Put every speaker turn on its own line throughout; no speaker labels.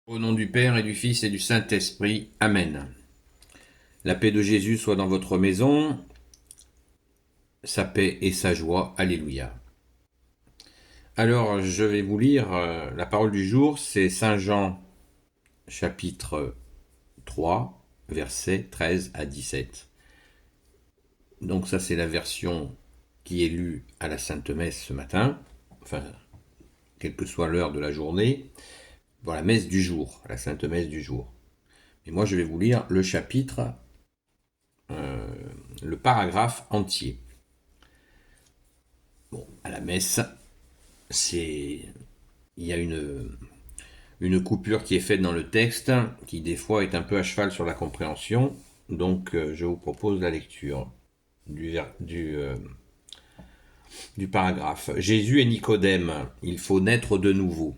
Au nom du Père et du Fils et du Saint-Esprit. Amen. La paix de Jésus soit dans votre maison, sa paix et sa joie. Alléluia. Alors, je vais vous lire la parole du jour, c'est Saint Jean, chapitre 3, versets 13 à 17. Donc ça, c'est la version qui est lue à la Sainte Messe ce matin, enfin, quelle que soit l'heure de la journée, voilà, la messe du jour, la Sainte Messe du jour. Et moi, je vais vous lire le chapitre, le paragraphe entier. Bon, à la messe, il y a une coupure qui est faite dans le texte, qui des fois est un peu à cheval sur la compréhension. Donc, je vous propose la lecture du paragraphe. Jésus et Nicodème, il faut naître de nouveau.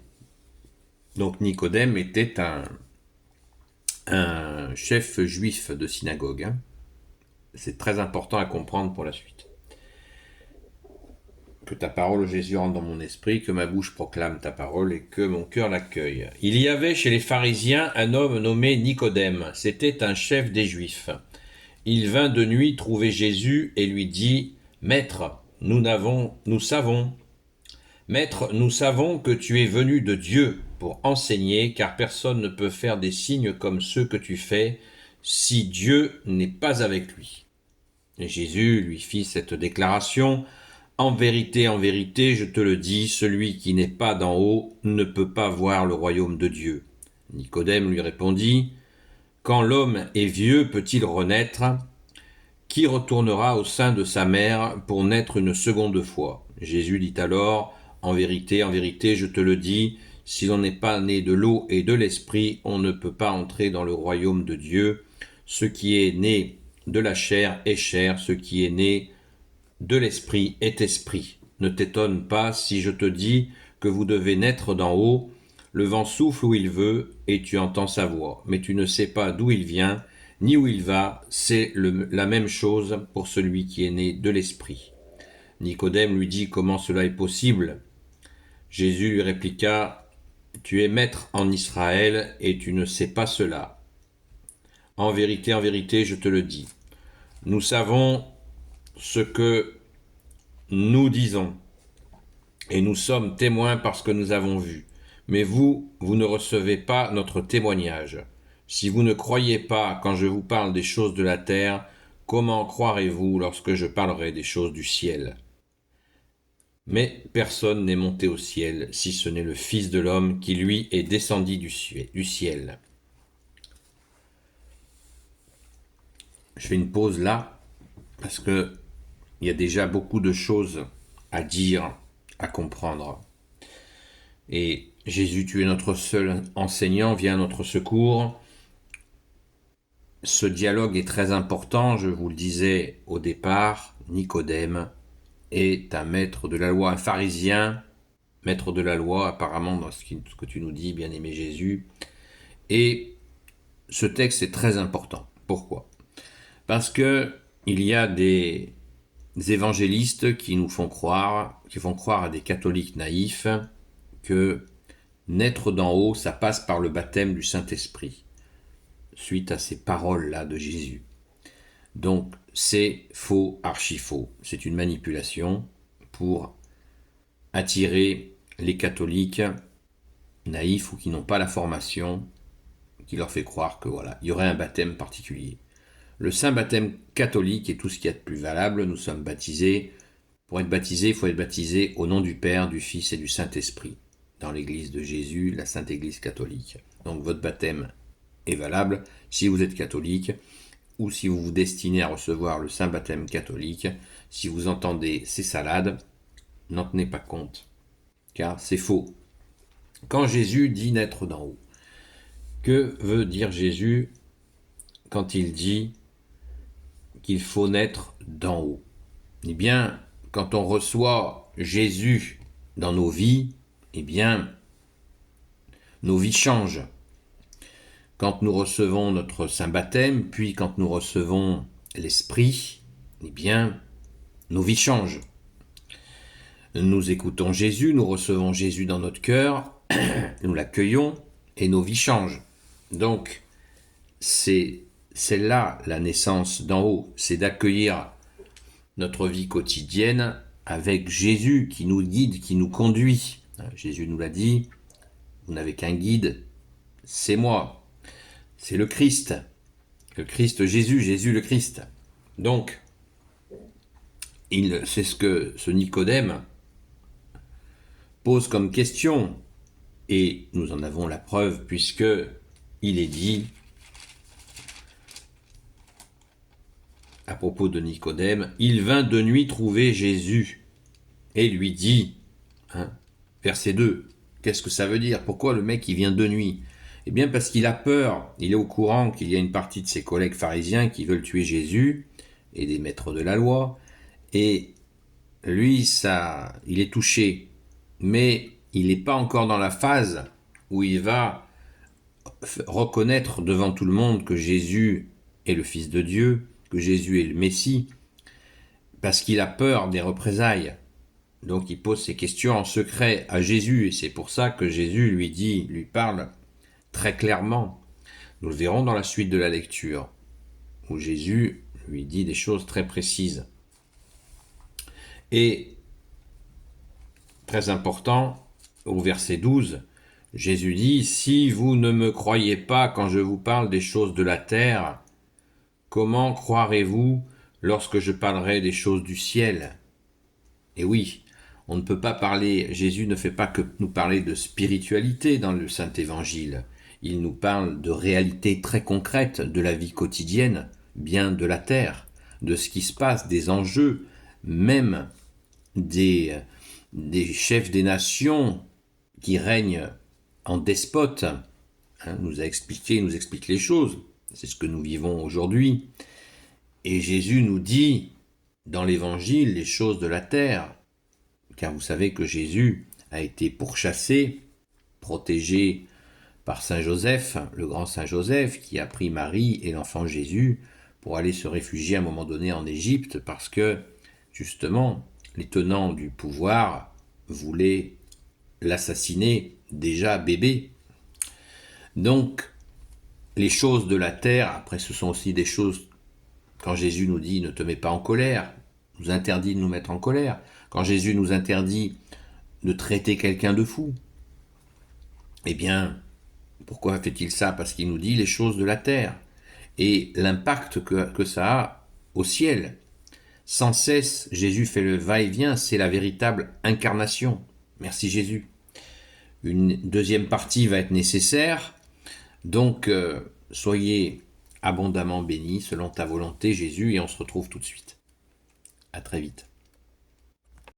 Donc, Nicodème était un chef juif de synagogue. C'est très important à comprendre pour la suite. Que ta parole, Jésus, rentre dans mon esprit, que ma bouche proclame ta parole et que mon cœur l'accueille. Il y avait chez les pharisiens un homme nommé Nicodème. C'était un chef des Juifs. Il vint de nuit trouver Jésus et lui dit « Maître, nous savons que tu es venu de Dieu pour enseigner, car personne ne peut faire des signes comme ceux que tu fais si Dieu n'est pas avec lui. » Et Jésus lui fit cette déclaration « En vérité, je te le dis, celui qui n'est pas d'en haut ne peut pas voir le royaume de Dieu. » Nicodème lui répondit « Quand l'homme est vieux, peut-il renaître ? Qui retournera au sein de sa mère pour naître une seconde fois ?» Jésus dit alors « En vérité, je te le dis, si l'on n'est pas né de l'eau et de l'esprit, on ne peut pas entrer dans le royaume de Dieu. Ce qui est né de la chair est chair, ce qui est né de l'esprit est esprit. Ne t'étonne pas si je te dis que vous devez naître d'en haut. Le vent souffle où il veut et tu entends sa voix, mais tu ne sais pas d'où il vient ni où il va. C'est la même chose pour celui qui est né de l'esprit. » Nicodème lui dit « Comment cela est possible ?» Jésus lui répliqua « Tu es maître en Israël et tu ne sais pas cela. En vérité, je te le dis. Nous savons ce que nous disons, et nous sommes témoins parce que nous avons vu. Mais vous ne recevez pas notre témoignage. Si vous ne croyez pas quand je vous parle des choses de la terre, comment croirez-vous lorsque je parlerai des choses du ciel ? Mais personne n'est monté au ciel, si ce n'est le Fils de l'homme qui, lui, est descendu du ciel. Je fais une pause là, parce que il y a déjà beaucoup de choses à dire, à comprendre. Et Jésus, tu es notre seul enseignant, viens à notre secours. Ce dialogue est très important, je vous le disais au départ. Nicodème est un maître de la loi, un pharisien, maître de la loi apparemment dans ce que tu nous dis, bien-aimé Jésus. Et ce texte est très important. Pourquoi ? Parce que il y a des évangélistes qui font croire à des catholiques naïfs que naître d'en haut, ça passe par le baptême du Saint-Esprit, suite à ces paroles-là de Jésus. Donc, c'est faux, archi faux. C'est une manipulation pour attirer les catholiques naïfs ou qui n'ont pas la formation, qui leur fait croire que voilà, il y aurait un baptême particulier. Le saint baptême catholique est tout ce qu'il y a de plus valable. Nous sommes baptisés. Pour être baptisé, il faut être baptisé au nom du Père, du Fils et du Saint-Esprit, dans l'église de Jésus, la Sainte Église catholique. Donc votre baptême est valable si vous êtes catholique ou si vous vous destinez à recevoir le saint baptême catholique. Si vous entendez ces salades, n'en tenez pas compte, car c'est faux. Quand Jésus dit naître d'en haut, que veut dire Jésus quand il dit qu'il faut naître d'en haut? Eh bien, quand on reçoit Jésus dans nos vies, eh bien, nos vies changent. Quand nous recevons notre saint baptême, puis quand nous recevons l'Esprit, eh bien, nos vies changent. Nous écoutons Jésus, nous recevons Jésus dans notre cœur, nous l'accueillons, et nos vies changent. Donc, c'est là la naissance d'en haut, c'est d'accueillir notre vie quotidienne avec Jésus qui nous guide, qui nous conduit. Jésus nous l'a dit, vous n'avez qu'un guide, c'est moi, c'est le Christ Jésus, Jésus le Christ. Donc, c'est ce que ce Nicodème pose comme question, et nous en avons la preuve puisque il est dit à propos de Nicodème, il vint de nuit trouver Jésus et lui dit, verset 2, qu'est-ce que ça veut dire? Pourquoi le mec il vient de nuit? Eh bien parce qu'il a peur, il est au courant qu'il y a une partie de ses collègues pharisiens qui veulent tuer Jésus et des maîtres de la loi, et lui il est touché, mais il n'est pas encore dans la phase où il va reconnaître devant tout le monde que Jésus est le Fils de Dieu, que Jésus est le Messie, parce qu'il a peur des représailles. Donc il pose ses questions en secret à Jésus, et c'est pour ça que Jésus lui parle très clairement. Nous le verrons dans la suite de la lecture, où Jésus lui dit des choses très précises. Et, très important, au verset 12, Jésus dit « Si vous ne me croyez pas quand je vous parle des choses de la terre, comment croirez-vous lorsque je parlerai des choses du ciel ?» Et oui, on ne peut pas parler, Jésus ne fait pas que nous parler de spiritualité dans le Saint-Évangile. Il nous parle de réalités très concrètes de la vie quotidienne, bien de la terre, de ce qui se passe, des enjeux, même des chefs des nations qui règnent en despote. Nous explique les choses. C'est ce que nous vivons aujourd'hui. Et Jésus nous dit dans l'Évangile les choses de la terre, car vous savez que Jésus a été pourchassé, protégé par Saint Joseph, le grand Saint Joseph, qui a pris Marie et l'enfant Jésus pour aller se réfugier à un moment donné en Égypte, parce que, justement, les tenants du pouvoir voulaient l'assassiner déjà bébé. Donc, les choses de la terre, après ce sont aussi des choses, quand Jésus nous dit « ne te mets pas en colère », nous interdit de nous mettre en colère, quand Jésus nous interdit de traiter quelqu'un de fou, eh bien, pourquoi fait-il ça? Parce qu'il nous dit les choses de la terre et l'impact que ça a au ciel. Sans cesse, Jésus fait le va-et-vient, c'est la véritable incarnation. Merci Jésus. Une deuxième partie va être nécessaire, donc soyez abondamment bénis selon ta volonté Jésus, et on se retrouve tout de suite. À très vite.